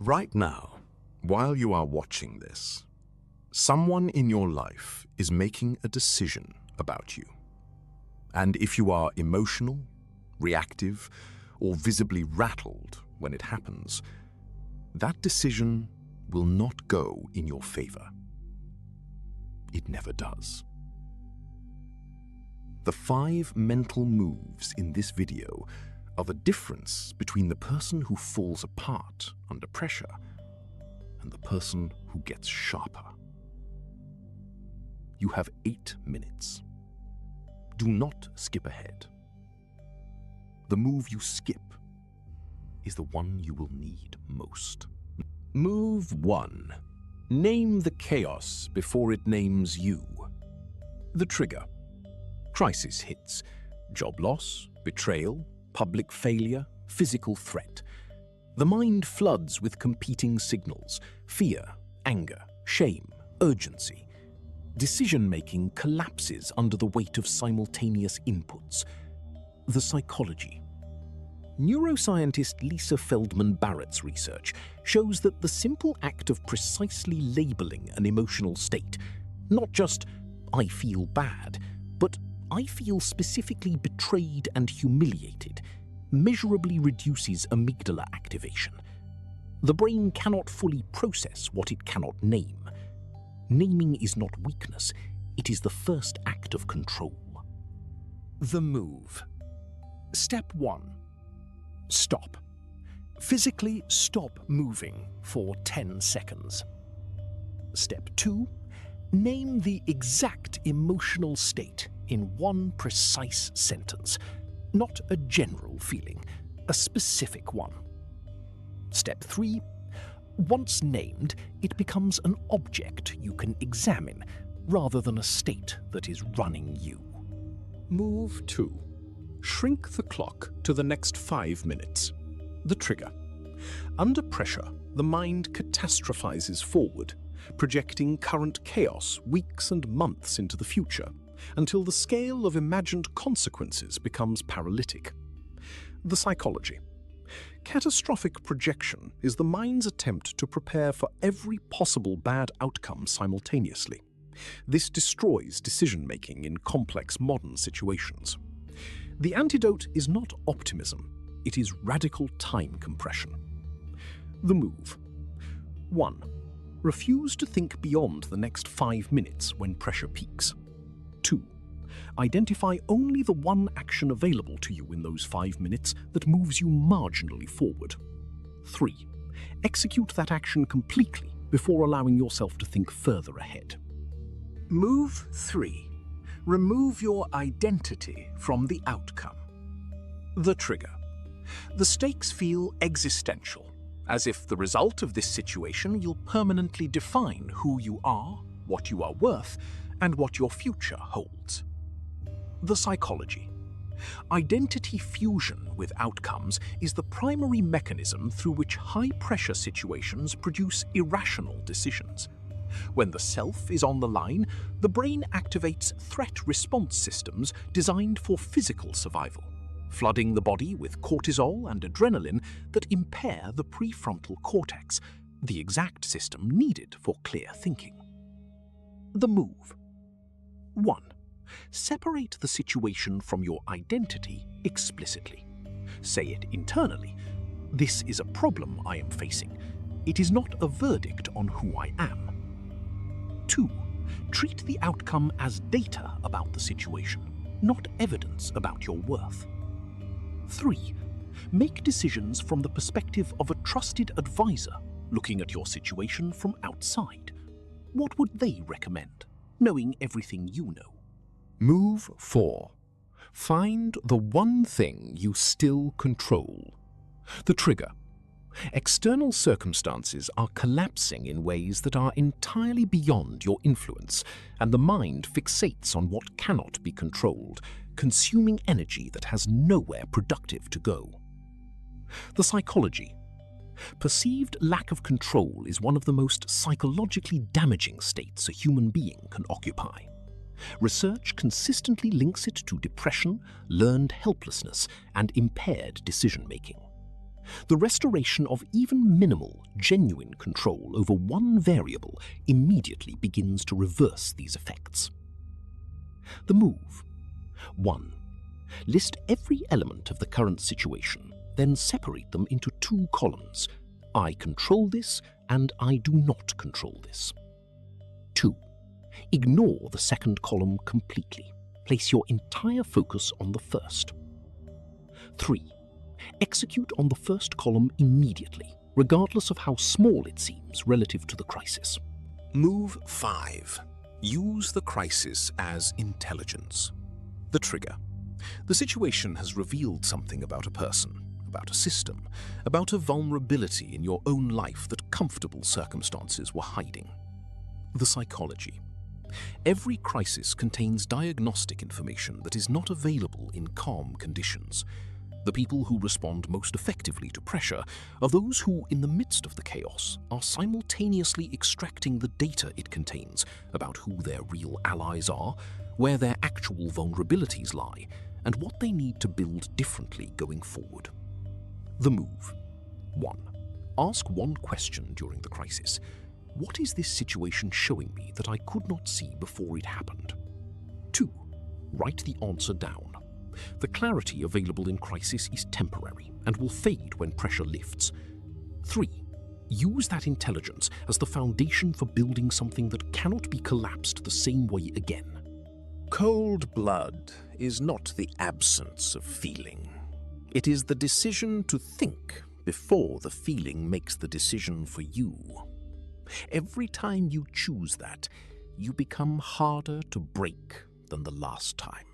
Right now, while you are watching this, someone in your life is making a decision about you. And if you are emotional, reactive, or visibly rattled when it happens, that decision will not go in your favor. It never does. The 5 mental moves in this video are the difference between the person who falls apart under pressure and the person who gets sharper. You have 8 minutes. Do not skip ahead. The move you skip is the one you will need most. Move 1. Name the chaos before it names you. The trigger. Crisis hits. Job loss, betrayal, public failure, physical threat. The mind floods with competing signals: fear, anger, shame, urgency. Decision-making collapses under the weight of simultaneous inputs. The psychology. Neuroscientist Lisa Feldman Barrett's research shows that the simple act of precisely labeling an emotional state, not just "I feel bad," but "I feel specifically betrayed and humiliated," measurably reduces amygdala activation. The brain cannot fully process what it cannot name. Naming is not weakness, it is the first act of control. The move. Step 1. Stop. Physically stop moving for 10 seconds. Step 2. Name the exact emotional state in one precise sentence, not a general feeling, a specific one. Step 3. Once named, it becomes an object you can examine, rather than a state that is running you. Move 2. Shrink the clock to the next 5 minutes. The trigger. Under pressure, the mind catastrophizes forward, projecting current chaos weeks and months into the future, until the scale of imagined consequences becomes paralytic. The psychology. Catastrophic projection is the mind's attempt to prepare for every possible bad outcome simultaneously. This destroys decision-making in complex modern situations. The antidote is not optimism, it is radical time compression. The move. 1. Refuse to think beyond the next 5 minutes when pressure peaks. 2. Identify only the one action available to you in those 5 minutes that moves you marginally forward. 3. Execute that action completely before allowing yourself to think further ahead. Move 3. Remove your identity from the outcome. The trigger. The stakes feel existential, as if the result of this situation will permanently define who you are, what you are worth, and what your future holds. The psychology. Identity fusion with outcomes is the primary mechanism through which high-pressure situations produce irrational decisions. When the self is on the line, the brain activates threat response systems designed for physical survival, flooding the body with cortisol and adrenaline that impair the prefrontal cortex, the exact system needed for clear thinking. The move. 1. Separate the situation from your identity explicitly. Say it internally. This is a problem I am facing. It is not a verdict on who I am. 2. Treat the outcome as data about the situation, not evidence about your worth. 3. Make decisions from the perspective of a trusted advisor looking at your situation from outside. What would they recommend, knowing everything you know? Move 4. Find the one thing you still control. The trigger. External circumstances are collapsing in ways that are entirely beyond your influence, and the mind fixates on what cannot be controlled, consuming energy that has nowhere productive to go. The psychology. Perceived lack of control is one of the most psychologically damaging states a human being can occupy. Research consistently links it to depression, learned helplessness, and impaired decision-making. The restoration of even minimal, genuine control over one variable immediately begins to reverse these effects. The move. 1. List every element of the current situation, then separate them into 2 columns. I control this and I do not control this. 2. Ignore the second column completely. Place your entire focus on the first. 3. Execute on the first column immediately, regardless of how small it seems relative to the crisis. Move 5. Use the crisis as intelligence. The trigger. The situation has revealed something about a person, about a system, about a vulnerability in your own life that comfortable circumstances were hiding. The psychology. Every crisis contains diagnostic information that is not available in calm conditions. The people who respond most effectively to pressure are those who, in the midst of the chaos, are simultaneously extracting the data it contains about who their real allies are, where their actual vulnerabilities lie, and what they need to build differently going forward. The move. 1. Ask one question during the crisis. What is this situation showing me that I could not see before it happened? 2. Write the answer down. The clarity available in crisis is temporary and will fade when pressure lifts. 3. Use that intelligence as the foundation for building something that cannot be collapsed the same way again. Cold blood is not the absence of feeling. It is the decision to think before the feeling makes the decision for you. Every time you choose that, you become harder to break than the last time.